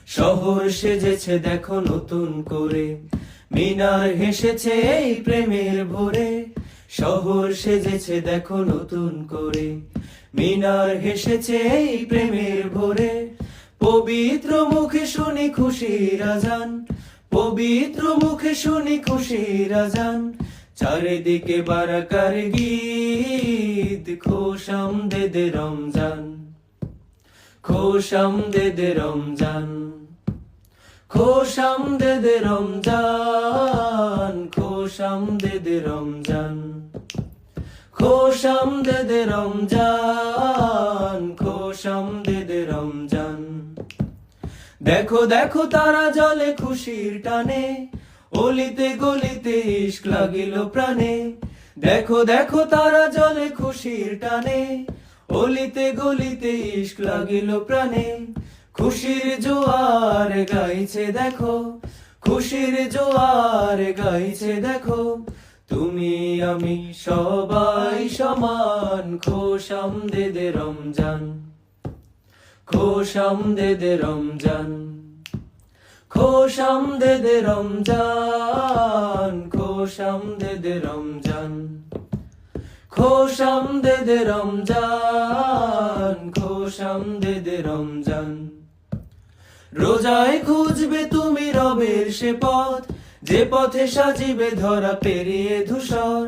শহর সেজেছে দেখো নতুন করে, মিনার হেসেছে এই প্রেমের ভোরে। শহর সেজেছে দেখো নতুন করে, মিনার হেসেছে এই প্রেমের ভোরে। পবিত্র মুখে শুনি খুশির আজান, পবিত্র মুখে শুনি খুশির আজান। চারিদিকে বারাকার গীত, খোশ আমদেদ রমজান, খোশ আমদেদ রমজান, খোশ আমদেদ রমজান, খোশ আমদেদ রমজান, খোশ আমদেদ রমজান, খোশ আমদেদ রমজান। দেখো দেখো তারা জলে খুশির টানে, অলিতে গলিতে ইশক লাগিল প্রাণে। দেখো দেখো তারা জলে খুশির টানে, অলিতে গলিতে ইশক লাগিল প্রাণে। খুশির জোয়ার গাইছে দেখো, খুশির জোয়ার গাইছে দেখো। তুমি আমি সবাই সমান, খোশ আমদেদ রমজান, খোশ আমদেদ রমজান, খোশ আমদেদ রমজান, খোশ আমদেদ রমজান, খোশ আমদেদ রমজান, খোশ আমদেদ রমজান। রোজায় খুঁজবে তুমি রবের সে পথ, যে পথে সাজিবে ধরা পেরিয়ে ধূসর।